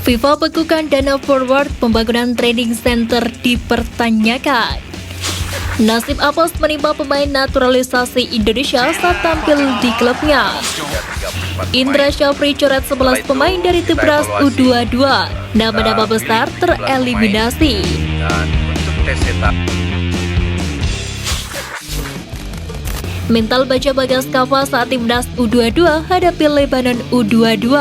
FIFA bekukan dana forward pembangunan training center dipertanyakan. Nasib apes menimpa pemain naturalisasi Indonesia saat tampil di klubnya. Indra Syafri coret 11 pemain dari Timnas U22. Nama-nama besar tereliminasi. Mental baja Bagas Kava saat Timnas U22 hadapi Lebanon U22.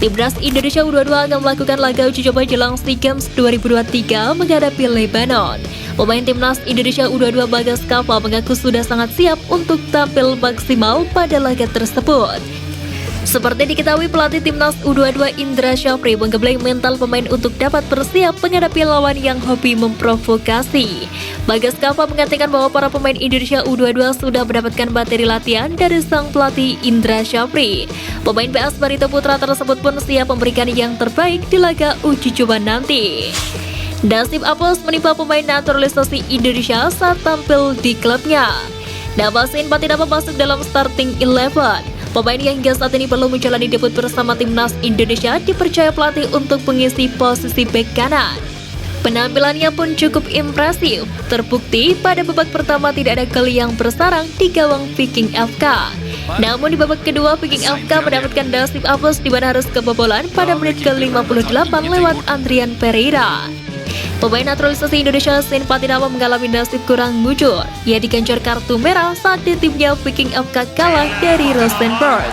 Timnas Indonesia U22 akan melakukan laga uji coba jelang SEA Games 2023 menghadapi Lebanon. Pemain Timnas Indonesia U22 Bagas Kava mengaku sudah sangat siap untuk tampil maksimal pada laga tersebut. Seperti diketahui, pelatih Timnas U22 Indra Syafri menggembleng mental pemain untuk dapat bersiap menghadapi lawan yang hobi memprovokasi. Bagas Kava mengatakan bahwa para pemain Indonesia U22 sudah mendapatkan materi latihan dari sang pelatih Indra Syafri. Pemain PS Barito Putra tersebut pun siap memberikan yang terbaik di laga uji coba nanti. Nasib apes menimpa pemain naturalisasi Indonesia saat tampil di klubnya. Nama Sin Patinama masuk dalam starting 11. Pemain yang hingga saat ini belum menjalani debut bersama Timnas Indonesia dipercaya pelatih untuk mengisi posisi bek kanan. Penampilannya pun cukup impresif, terbukti pada babak pertama tidak ada gol yang bersarang di gawang Viking FK. Namun di babak kedua Viking FK mendapatkan nasib apes di mana harus kebobolan pada menit ke-58 lewat Andrian Pereira. Pemain naturalisasi Indonesia Sin Patinama mengalami nasib kurang mujur. Ia diganjar kartu merah saat di timnya Viking FK kalah dari Rosenborg.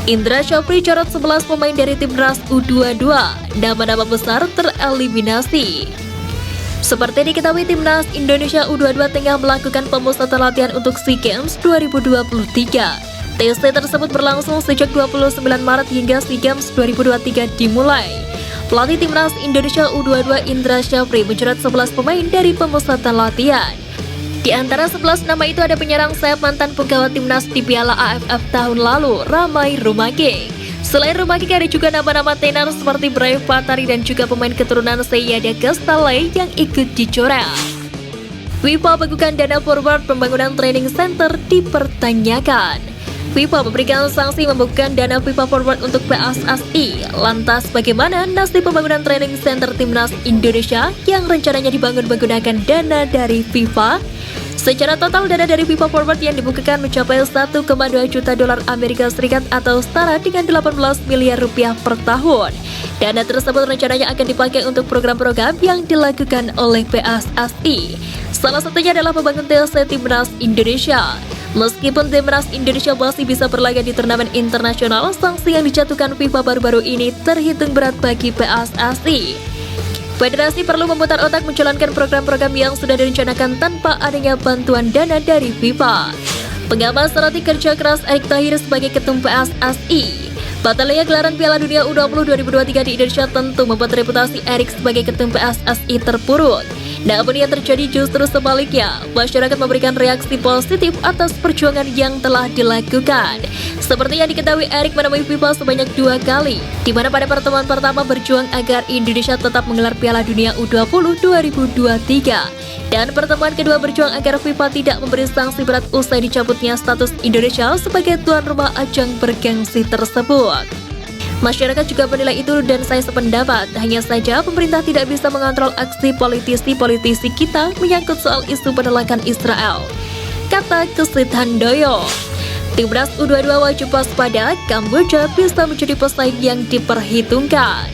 Indra Syafri coret 11 pemain dari Timnas U22. Nama-nama besar tereliminasi. Seperti diketahui, Timnas Indonesia U22 tengah melakukan pemusatan latihan untuk SEA Games 2023. TC tersebut berlangsung sejak 29 Maret hingga SEA Games 2023 dimulai. Pelatih Timnas Indonesia U22 Indra Syafri mencoret 11 pemain dari pemusatan latihan. Di antara 11 nama itu ada penyerang sayap mantan penggawa Timnas di Piala AFF tahun lalu, Ramai Rumaki. Selain Rumaki, ada juga nama-nama tenar seperti Brave Patari dan juga pemain keturunan Seyada Kastale yang ikut dicoret. FIFA bekukan dana forward pembangunan training center dipertanyakan. FIFA memberikan sanksi membekukan dana FIFA Forward untuk PSSI. Lantas bagaimana nasib pembangunan training center Timnas Indonesia yang rencananya dibangun menggunakan dana dari FIFA? Secara total dana dari FIFA Forward yang dibukukan mencapai 1,2 juta dolar Amerika Serikat atau setara dengan 18 miliar rupiah per tahun. Dana tersebut rencananya akan dipakai untuk program-program yang dilakukan oleh PSSI. Salah satunya adalah membangun TLC Timnas Indonesia. Meskipun Timnas Indonesia masih bisa berlaga di turnamen internasional, sanksi yang dijatuhkan FIFA baru-baru ini terhitung berat bagi PSSI. Federasi perlu memutar otak menjalankan program-program yang sudah direncanakan tanpa adanya bantuan dana dari FIFA. Pengamat strategi kerja keras Erick Thohir sebagai ketum PSSI. Batalnya gelaran Piala Dunia U20 2023 di Indonesia tentu membuat reputasi Erick sebagai ketum PSSI terpuruk. Namun yang terjadi justru sebaliknya, masyarakat memberikan reaksi positif atas perjuangan yang telah dilakukan. Seperti yang diketahui, Erick menemui FIFA sebanyak 2 kali, di mana pada pertemuan pertama berjuang agar Indonesia tetap menggelar Piala Dunia U20 2023. Dan pertemuan kedua berjuang agar FIFA tidak memberi sanksi berat usai dicabutnya status Indonesia sebagai tuan rumah ajang bergengsi tersebut. Masyarakat juga menilai itu dan saya sependapat, hanya saja pemerintah tidak bisa mengontrol aksi politisi-politisi kita menyangkut soal isu penolakan Israel, kata Kesit Handoyo. Timnas U22 wajib waspada, Kamboja bisa menjadi pesaing yang diperhitungkan.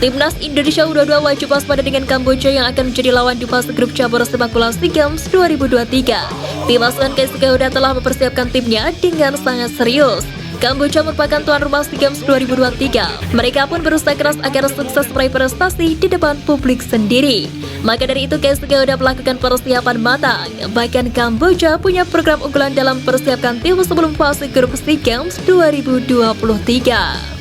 Timnas Indonesia U22 wajib waspada dengan Kamboja yang akan menjadi lawan di fase grup cabur sepak bola SEA Games 2023. Tim asuhan Keisuke Honda telah mempersiapkan timnya dengan sangat serius. Kamboja merupakan tuan rumah SEA Games 2023. Mereka pun berusaha keras agar sukses meraih prestasi di depan publik sendiri. Maka dari itu, Keisuke Honda melakukan persiapan matang. Bahkan Kamboja punya program unggulan dalam persiapkan tim sebelum fase grup SEA Games 2023.